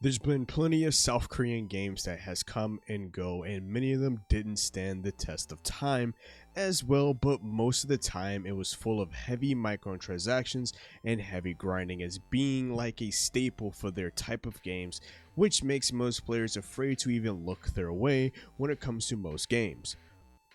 There's been plenty of South Korean games that has come and go, and many of them didn't stand the test of time as well, but most of the time it was full of heavy microtransactions and heavy grinding as being like a staple for their type of games, which makes most players afraid to even look their way when it comes to most games.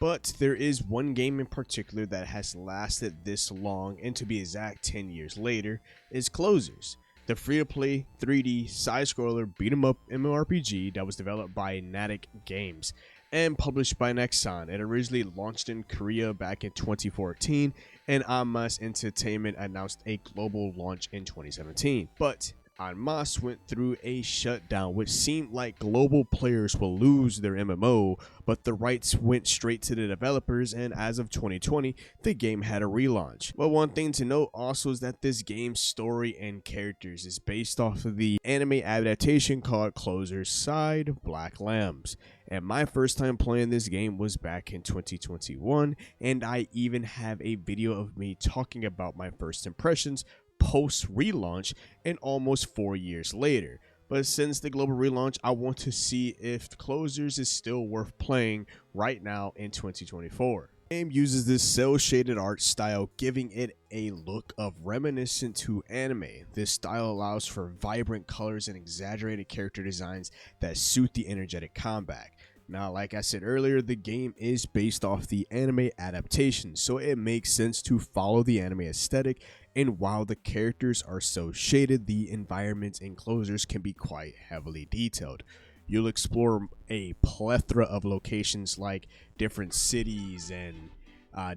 But there is one game in particular that has lasted this long, and to be exact 10 years later, is Closers, the free-to-play 3D side-scroller beat-em-up MMORPG that was developed by Naddic Games and published by Nexon. It originally launched in Korea back in 2014, and En Masse Entertainment announced a global launch in 2017. But En Masse went through a shutdown, which seemed like global players will lose their MMO, but the rights went straight to the developers, and as of 2020, the game had a relaunch. But one thing to note also is that this game's story and characters is based off of the anime adaptation called Closers Side Black Lambs. And my first time playing this game was back in 2021, and I even have a video of me talking about my first impressions post relaunch and almost 4 years later. But since the global relaunch, I want to see if Closers is still worth playing right now in 2024. The game uses this cel shaded art style, giving it a look of reminiscent to anime. This style allows for vibrant colors and exaggerated character designs that suit the energetic combat. Now, like I said earlier, the game is based off the anime adaptation, so it makes sense to follow the anime aesthetic, and while the characters are so shaded, the environments and Closers can be quite heavily detailed. You'll explore a plethora of locations like different cities and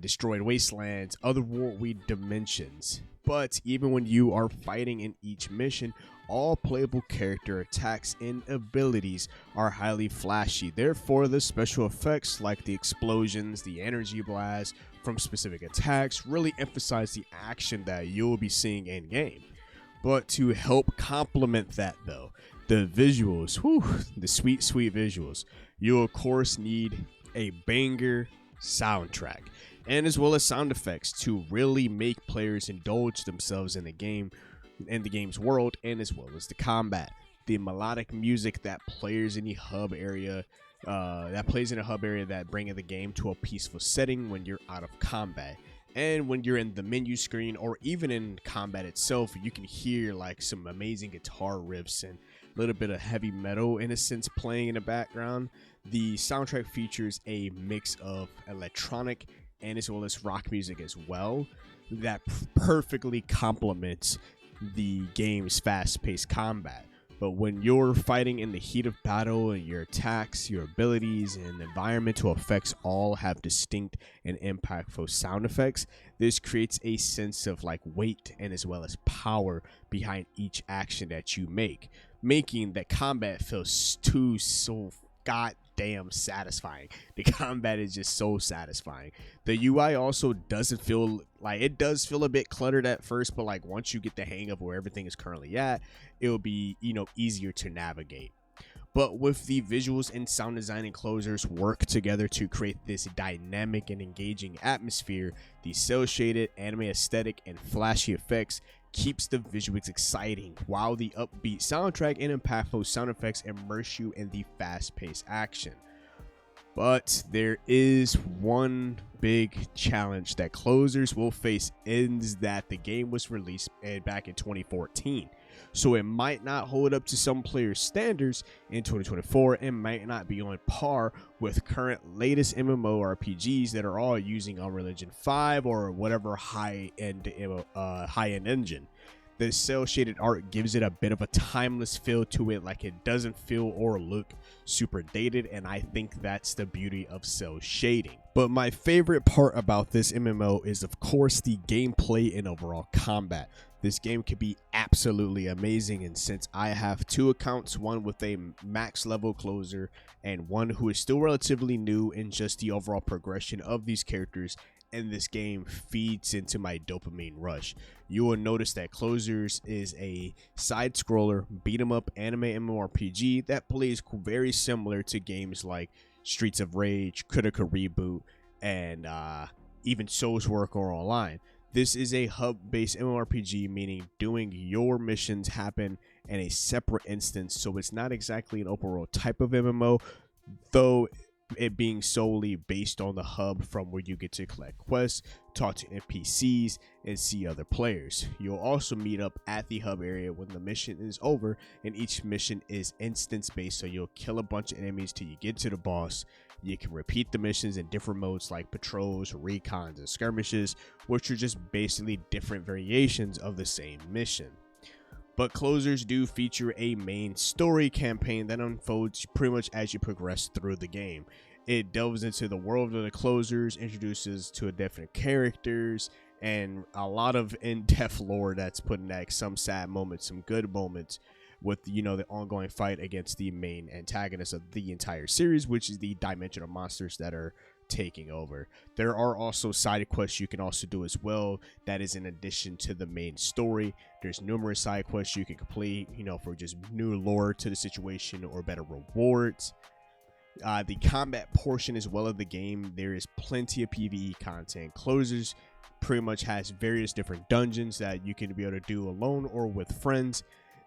destroyed wastelands, otherworldly dimensions. But even when you are fighting in each mission, all playable character attacks and abilities are highly flashy. Therefore, the special effects like the explosions, the energy blasts from specific attacks really emphasize the action that you'll be seeing in game. But to help complement that though, the visuals, the sweet visuals, you'll of course need a banger soundtrack, and as well as sound effects to really make players indulge themselves in the game, in the game's world, and as well as the combat. The melodic music that plays in a hub area that bring the game to a peaceful setting when you're out of combat. And when you're in the menu screen or even in combat itself, you can hear like some amazing guitar riffs and a little bit of heavy metal in a sense playing in the background. The soundtrack features a mix of electronic and as well as rock music as well that perfectly complements the game's fast-paced combat. But when you're fighting in the heat of battle, and your attacks, your abilities, and environmental effects all have distinct and impactful sound effects, this creates a sense of like weight and as well as power behind each action that you make, making that combat feel so goddamn satisfying. The combat is just so satisfying. The UI also doesn't feel like, it does feel a bit cluttered at first, but like once you get the hang of where everything is currently at, it'll be, easier to navigate. But with the visuals and sound design and Closers work together to create this dynamic and engaging atmosphere, the cel shaded anime aesthetic and flashy effects keeps the visuals exciting, while the upbeat soundtrack and impactful sound effects immerse you in the fast-paced action. But there is one big challenge that Closers will face, is that the game was released back in 2014. So it might not hold up to some players' standards in 2024 and might not be on par with current latest MMORPGs that are all using Unreal Engine 5 or whatever high-end engine. The cel shaded art gives it a bit of a timeless feel to it, like it doesn't feel or look super dated, and I think that's the beauty of cel shading. But my favorite part about this MMO is of course the gameplay and overall combat. This game could be absolutely amazing, and since I have two accounts, one with a max level closer and one who is still relatively new, in just the overall progression of these characters and this game feeds into my dopamine rush. You will notice that Closers is a side-scroller beat-em-up anime MMORPG that plays very similar to games like Streets of Rage, Critical Reboot, and even Soulswork or Online. This is a hub-based MMORPG, meaning doing your missions happen in a separate instance, so it's not exactly an open world type of MMO, though it being solely based on the hub from where you get to collect quests, talk to NPCs, and see other players. You'll also meet up at the hub area when the mission is over, and each mission is instance based, so you'll kill a bunch of enemies till you get to the boss. You can repeat the missions in different modes like patrols, recons, and skirmishes, which are just basically different variations of the same mission. But closers do feature a main story campaign that unfolds pretty much as you progress through the game. It delves into the world of the closers, introduces to a different characters, and a lot of in-depth lore that's put in that, some sad moments, some good moments, with, you know, the ongoing fight against the main antagonist of the entire series, which is the dimensional monsters that are taking over. There are also side quests you can also do as well, that is in addition to the main story. There's numerous side quests you can complete, you know, for just new lore to the situation or better rewards. The combat portion as well of the game, there is plenty of PvE content. Closers pretty much has various different dungeons that you can be able to do alone or with friends.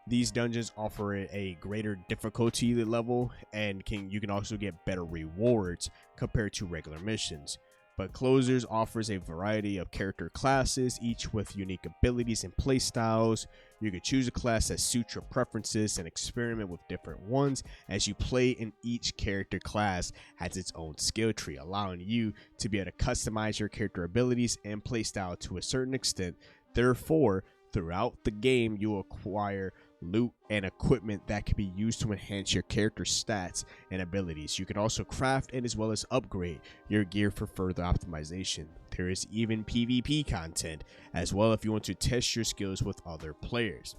These dungeons offer a greater difficulty level, and you can also get better rewards compared to regular missions. But Closers offers a variety of character classes, each with unique abilities and playstyles. You can choose a class that suits your preferences and experiment with different ones as you play, in each character class has its own skill tree, allowing you to be able to customize your character abilities and playstyle to a certain extent. Therefore, throughout the game, you acquire loot and equipment that can be used to enhance your character stats and abilities. You can also craft and as well as upgrade your gear for further optimization. There is even PvP content as well if you want to test your skills with other players.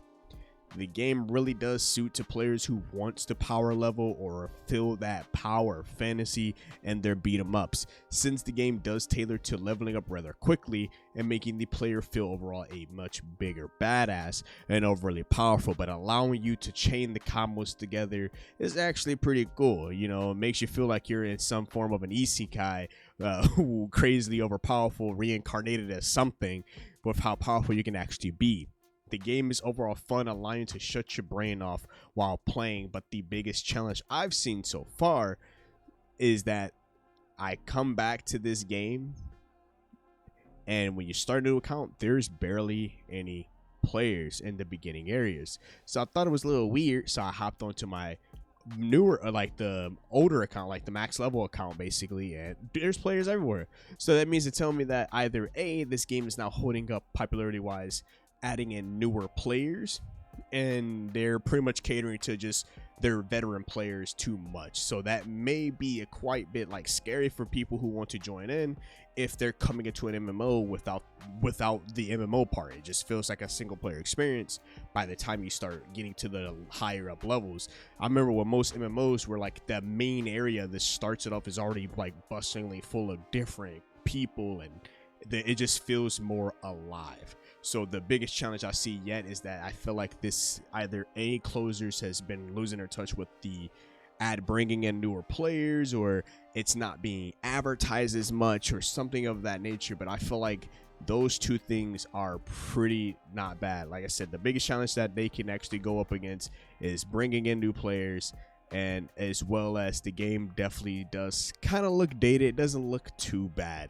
The game really does suit to players who wants to power level or feel that power fantasy in their beat 'em ups, since the game does tailor to leveling up rather quickly and making the player feel overall a much bigger badass and overly powerful, but allowing you to chain the combos together is actually pretty cool. You know, it makes you feel like you're in some form of an isekai, crazily overpowerful, reincarnated as something, with how powerful you can actually be. The game is overall fun, allowing you to shut your brain off while playing, but the biggest challenge I've seen so far is that I come back to this game, and when you start a new account, there's barely any players in the beginning areas. So I thought it was a little weird, so I hopped onto my newer, like the older account, like the max level account basically, and there's players everywhere. So that means to tell me that either A, this game is now holding up popularity wise, adding in newer players, and they're pretty much catering to just their veteran players too much. So that may be a quite bit like scary for people who want to join in if they're coming into an MMO without the MMO part. It just feels like a single player experience by the time you start getting to the higher up levels. I remember when most MMOs were like the main area that starts it off is already like bustlingly full of different people, and it just feels more alive. So the biggest challenge I see yet is that I feel like this, either A, Closers has been losing their touch with the bringing in newer players, or it's not being advertised as much or something of that nature. But I feel like those two things are pretty not bad. Like I said, the biggest challenge that they can actually go up against is bringing in new players, and as well as the game definitely does kind of look dated. It doesn't look too bad.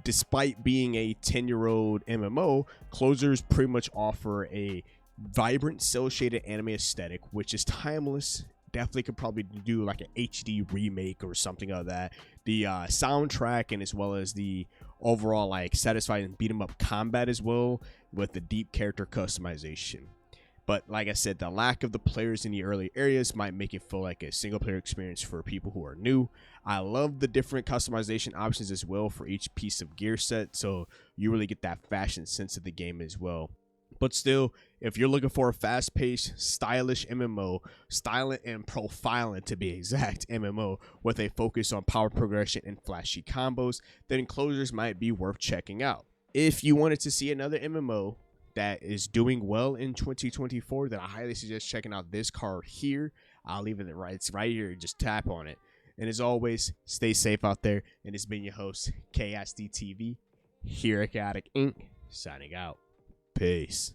Despite being a 10-year-old MMO, Closers pretty much offer a vibrant cel-shaded anime aesthetic, which is timeless. Definitely could probably do like an HD remake or something of that. The soundtrack, and as well as the overall like satisfying beat 'em up combat as well, with the deep character customization. But like I said, the lack of the players in the early areas might make it feel like a single player experience for people who are new. I love the different customization options as well for each piece of gear set, so you really get that fashion sense of the game as well. But still, if you're looking for a fast-paced, stylish MMO, styling and profiling to be exact MMO, with a focus on power progression and flashy combos, then Closers might be worth checking out. If you wanted to see another MMO that is doing well in 2024, then I highly suggest checking out this card here. I'll leave it right, it's right here. Just tap on it. And as always, stay safe out there. And it's been your host, KSDTV, here at Chaotic Inc. signing out. Peace.